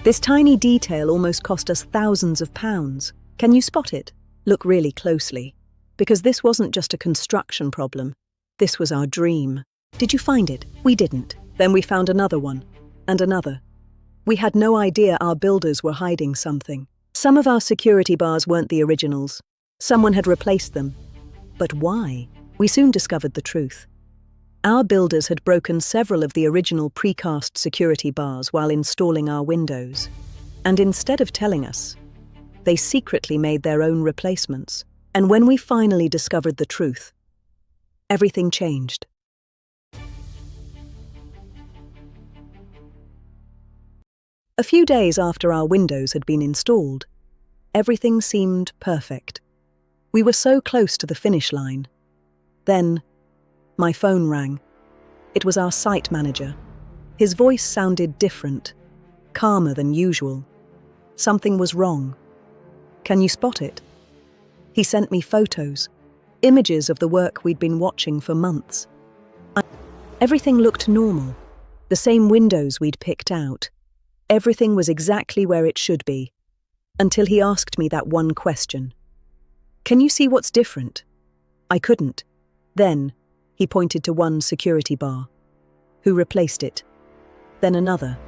This tiny detail almost cost us thousands of pounds. Can you spot it? Look really closely. Because this wasn't just a construction problem. This was our dream. Did you find it? We didn't. Then we found another one. And another. We had no idea our builders were hiding something. Some of our security bars weren't the originals. Someone had replaced them. But why? We soon discovered the truth. Our builders had broken several of the original precast security bars while installing our windows. And instead of telling us, they secretly made their own replacements. And when we finally discovered the truth, everything changed. A few days after our windows had been installed, everything seemed perfect. We were so close to the finish line. Then, my phone rang. It was our site manager. His voice sounded different, calmer than usual. Something was wrong. Can you spot it? He sent me photos, images of the work we'd been watching for months. Everything looked normal, the same windows we'd picked out. Everything was exactly where it should be, until he asked me that one question. Can you see what's different? I couldn't. Then, he pointed to one security bar. Who replaced it? Then another,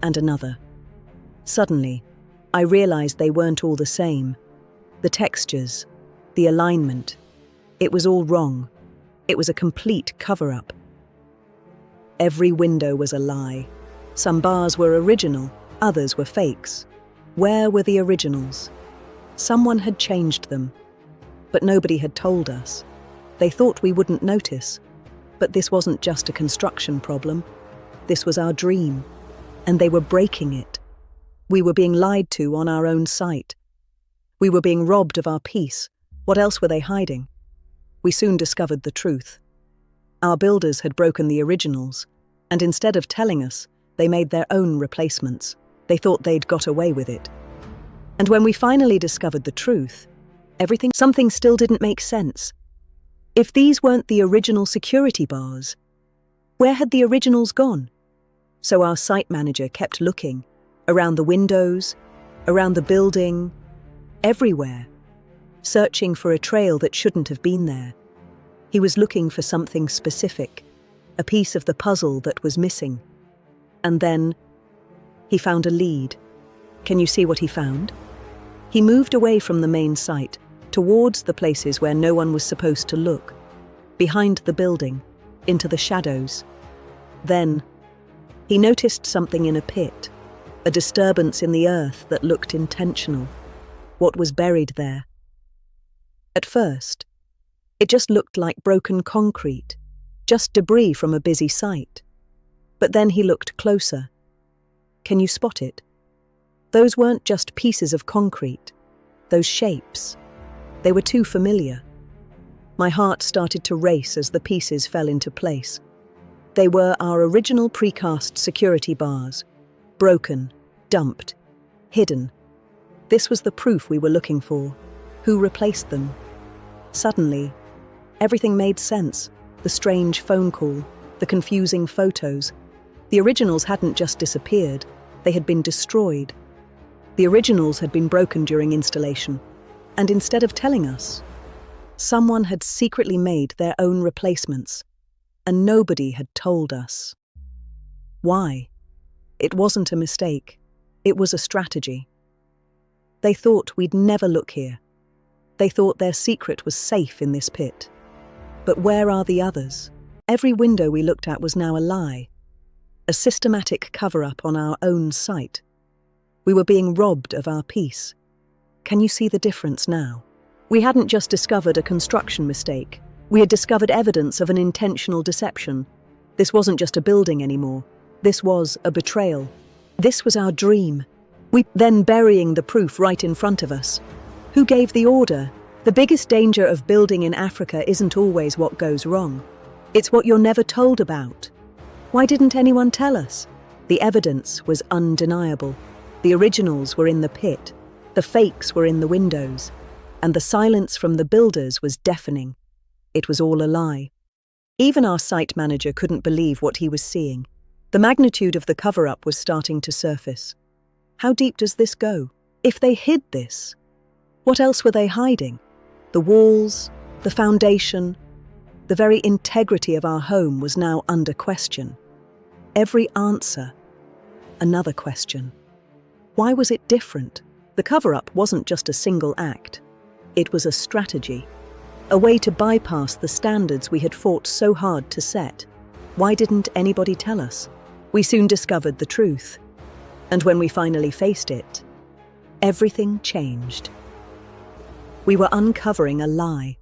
and another. Suddenly, I realized they weren't all the same. The textures, the alignment, it was all wrong. It was a complete cover-up. Every window was a lie. Some bars were original, others were fakes. Where were the originals? Someone had changed them, but nobody had told us. They thought we wouldn't notice, but this wasn't just a construction problem. This was our dream, and they were breaking it. We were being lied to on our own site. We were being robbed of our peace. What else were they hiding? We soon discovered the truth. Our builders had broken the originals, and instead of telling us, they made their own replacements. They thought they'd got away with it. And when we finally discovered the truth, something still didn't make sense. If these weren't the original security bars, where had the originals gone? So our site manager kept looking, around the windows, around the building, everywhere, searching for a trail that shouldn't have been there. He was looking for something specific, a piece of the puzzle that was missing. And then, he found a lead. Can you see what he found? He moved away from the main site, towards the places where no one was supposed to look, behind the building, into the shadows. Then, he noticed something in a pit, a disturbance in the earth that looked intentional. What was buried there? At first, it just looked like broken concrete, just debris from a busy site. But then he looked closer. Can you spot it? Those weren't just pieces of concrete, those shapes. They were too familiar. My heart started to race as the pieces fell into place. They were our original precast security bars, broken, dumped, hidden. This was the proof we were looking for. Who replaced them? Suddenly, everything made sense. The strange phone call, the confusing photos. The originals hadn't just disappeared, they had been destroyed. The originals had been broken during installation, and instead of telling us, someone had secretly made their own replacements, and nobody had told us. Why? It wasn't a mistake, it was a strategy. They thought we'd never look here. They thought their secret was safe in this pit. But where are the others? Every window we looked at was now a lie. A systematic cover-up on our own site. We were being robbed of our peace. Can you see the difference now? We hadn't just discovered a construction mistake. We had discovered evidence of an intentional deception. This wasn't just a building anymore. This was a betrayal. This was our dream. Then burying the proof right in front of us. Who gave the order? The biggest danger of building in Africa isn't always what goes wrong. It's what you're never told about. Why didn't anyone tell us? The evidence was undeniable. The originals were in the pit, the fakes were in the windows, and the silence from the builders was deafening. It was all a lie. Even our site manager couldn't believe what he was seeing. The magnitude of the cover-up was starting to surface. How deep does this go? If they hid this, what else were they hiding? The walls, the foundation, the very integrity of our home was now under question. Every answer, another question. Why was it different? The cover-up wasn't just a single act. It was a strategy, a way to bypass the standards we had fought so hard to set. Why didn't anybody tell us? We soon discovered the truth. And when we finally faced it, everything changed. We were uncovering a lie.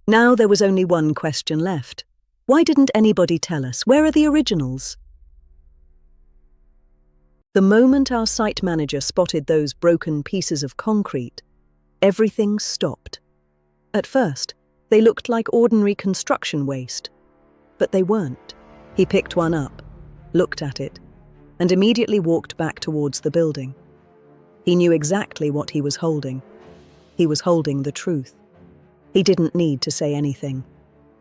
Now there was only one question left. Why didn't anybody tell us? Where are the originals? The moment our site manager spotted those broken pieces of concrete, everything stopped. At first, they looked like ordinary construction waste, but they weren't. He picked one up, looked at it, and immediately walked back towards the building. He knew exactly what he was holding. He was holding the truth. He didn't need to say anything.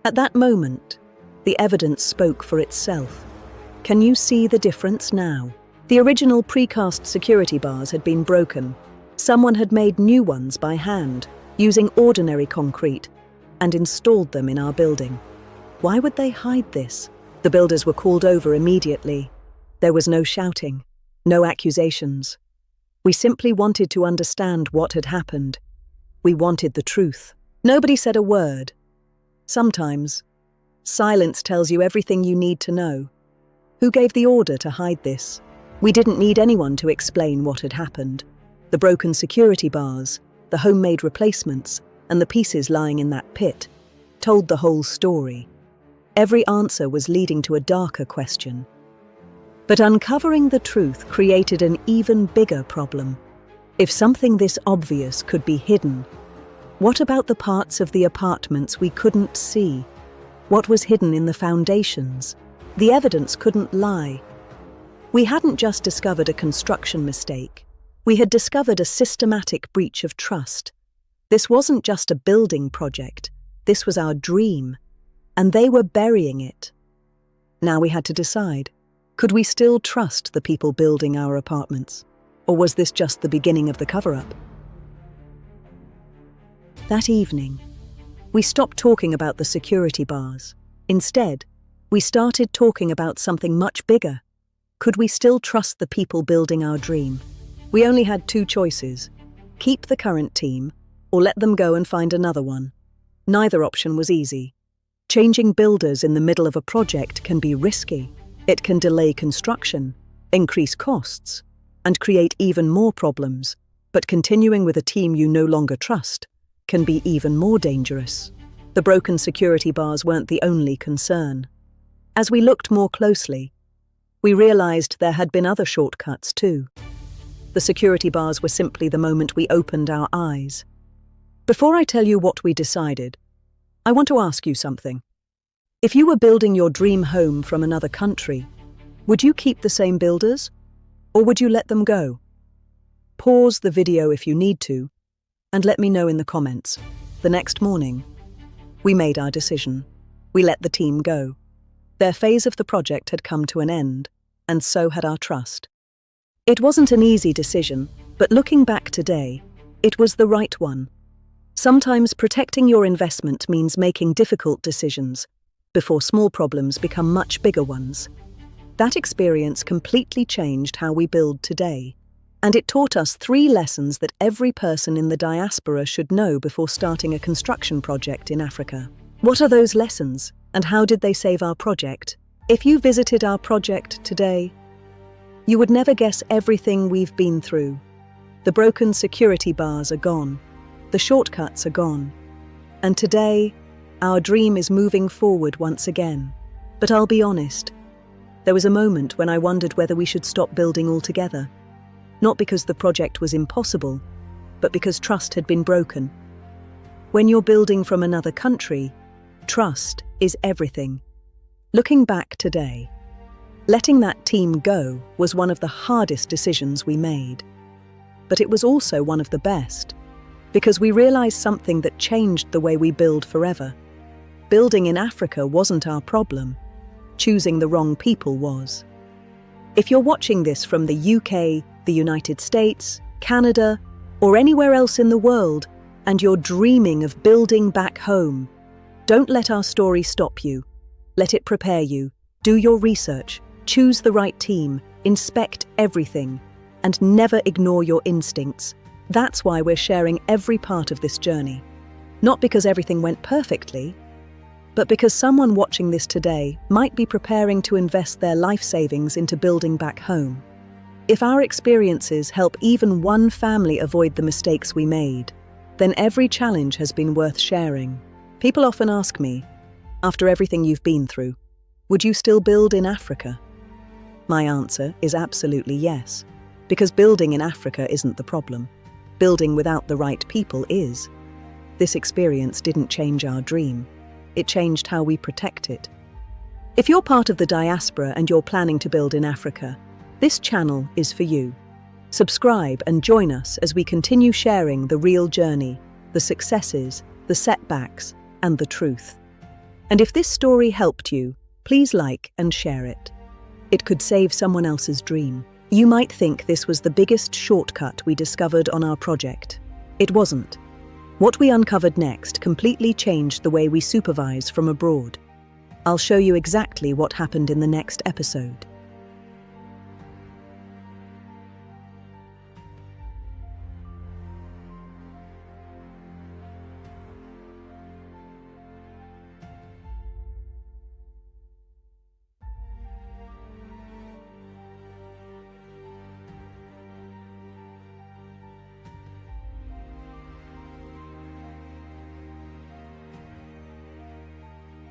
At that moment, the evidence spoke for itself. Can you see the difference now? The original precast security bars had been broken. Someone had made new ones by hand, using ordinary concrete, and installed them in our building. Why would they hide this? The builders were called over immediately. There was no shouting, no accusations. We simply wanted to understand what had happened. We wanted the truth. Nobody said a word. Sometimes, silence tells you everything you need to know. Who gave the order to hide this? We didn't need anyone to explain what had happened. The broken security bars, the homemade replacements, and the pieces lying in that pit told the whole story. Every answer was leading to a darker question. But uncovering the truth created an even bigger problem. If something this obvious could be hidden, what about the parts of the apartments we couldn't see? What was hidden in the foundations? The evidence couldn't lie. We hadn't just discovered a construction mistake. We had discovered a systematic breach of trust. This wasn't just a building project. This was our dream. And they were burying it. Now we had to decide. Could we still trust the people building our apartments? Or was this just the beginning of the cover-up? That evening, we stopped talking about the security bars. Instead, we started talking about something much bigger. Could we still trust the people building our dream? We only had two choices: keep the current team, or let them go and find another one. Neither option was easy. Changing builders in the middle of a project can be risky. It can delay construction, increase costs, and create even more problems. But continuing with a team you no longer trust can be even more dangerous. The broken security bars weren't the only concern. As we looked more closely, we realized there had been other shortcuts too. The security bars were simply the moment we opened our eyes. Before I tell you what we decided, I want to ask you something. If you were building your dream home from another country, would you keep the same builders, or would you let them go? Pause the video if you need to, and let me know in the comments. The next morning, we made our decision. We let the team go. Their phase of the project had come to an end, and so had our trust. It wasn't an easy decision, but looking back today, it was the right one. Sometimes protecting your investment means making difficult decisions before small problems become much bigger ones. That experience completely changed how we build today, and it taught us 3 lessons that every person in the diaspora should know before starting a construction project in Africa. What are those lessons, and how did they save our project? If you visited our project today, you would never guess everything we've been through. The broken security bars are gone. The shortcuts are gone. And today, our dream is moving forward once again. But I'll be honest, there was a moment when I wondered whether we should stop building altogether. Not because the project was impossible, but because trust had been broken. When you're building from another country, trust is everything. Looking back today, letting that team go was one of the hardest decisions we made. But it was also one of the best, because we realized something that changed the way we build forever. Building in Africa wasn't our problem. Choosing the wrong people was. If you're watching this from the UK, the United States, Canada, or anywhere else in the world, and you're dreaming of building back home. Don't let our story stop you. Let it prepare you. Do your research, choose the right team, inspect everything, and never ignore your instincts. That's why we're sharing every part of this journey. Not because everything went perfectly, but because someone watching this today might be preparing to invest their life savings into building back home. If our experiences help even one family avoid the mistakes we made, then every challenge has been worth sharing. People often ask me, after everything you've been through, would you still build in Africa? My answer is absolutely yes, because building in Africa isn't the problem. Building without the right people is. This experience didn't change our dream. It changed how we protect it. If you're part of the diaspora and you're planning to build in Africa, this channel is for you. Subscribe and join us as we continue sharing the real journey, the successes, the setbacks, and the truth. And if this story helped you, please like and share it. It could save someone else's dream. You might think this was the biggest shortcut we discovered on our project. It wasn't. What we uncovered next completely changed the way we supervise from abroad. I'll show you exactly what happened in the next episode.